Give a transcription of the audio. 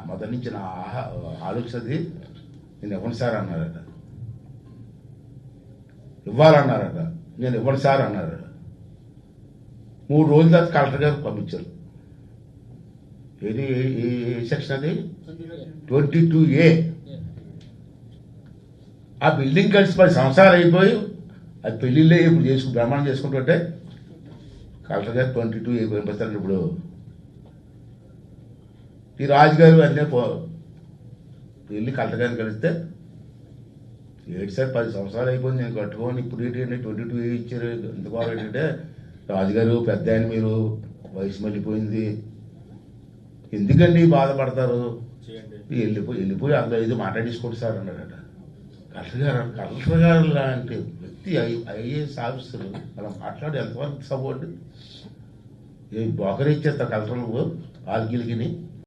మొదటి నుంచి నా ఆలోచనది నేను ఇవ్వను సార్ అన్నారట, ఇవ్వాలన్నారట, నేను ఇవ్వను సార్ అన్నారట. 3 రోజుల తర్వాత కలెక్టర్ గారు పంపించారు. ఏది ఏ సెక్షన్ అది 22A. ఆ బిల్డింగ్ కలిసి 10 సంవత్సరాలు అయిపోయి అది పెళ్ళిళ్ళే ఇప్పుడు బ్రహ్మాండం చేసుకుంటుంటే కలెక్టర్ గారు 22A పంపిస్తారు. ఇప్పుడు ఈ రాజుగారు అన్నీ వెళ్ళి కలెక్టర్ గారిని కలిస్తే ఏడు సార్ 10 సంవత్సరాలు అయిపోయింది నేను కట్టుకోని, ఇప్పుడు ఏంటంటే 22A ఇచ్చారు. ఎందుకు ఏంటంటే రాజుగారు పెద్ద ఆయన, మీరు వయసు మళ్ళీపోయింది, ఎందుకండి బాధపడతారు, వెళ్ళిపోయి అందులో ఏదో మాట్లాడేసుకోండి సార్ అన్నాడట. కలెక్టర్ గారు లాంటి వ్యక్తి ఐఏఎస్ ఆఫీసర్ అలా మాట్లాడి ఎంతవరకు సపోర్ట్ బ్రోకర్ ఇచ్చేస్తారు కలెక్టర్లు ఆల్గిలికి.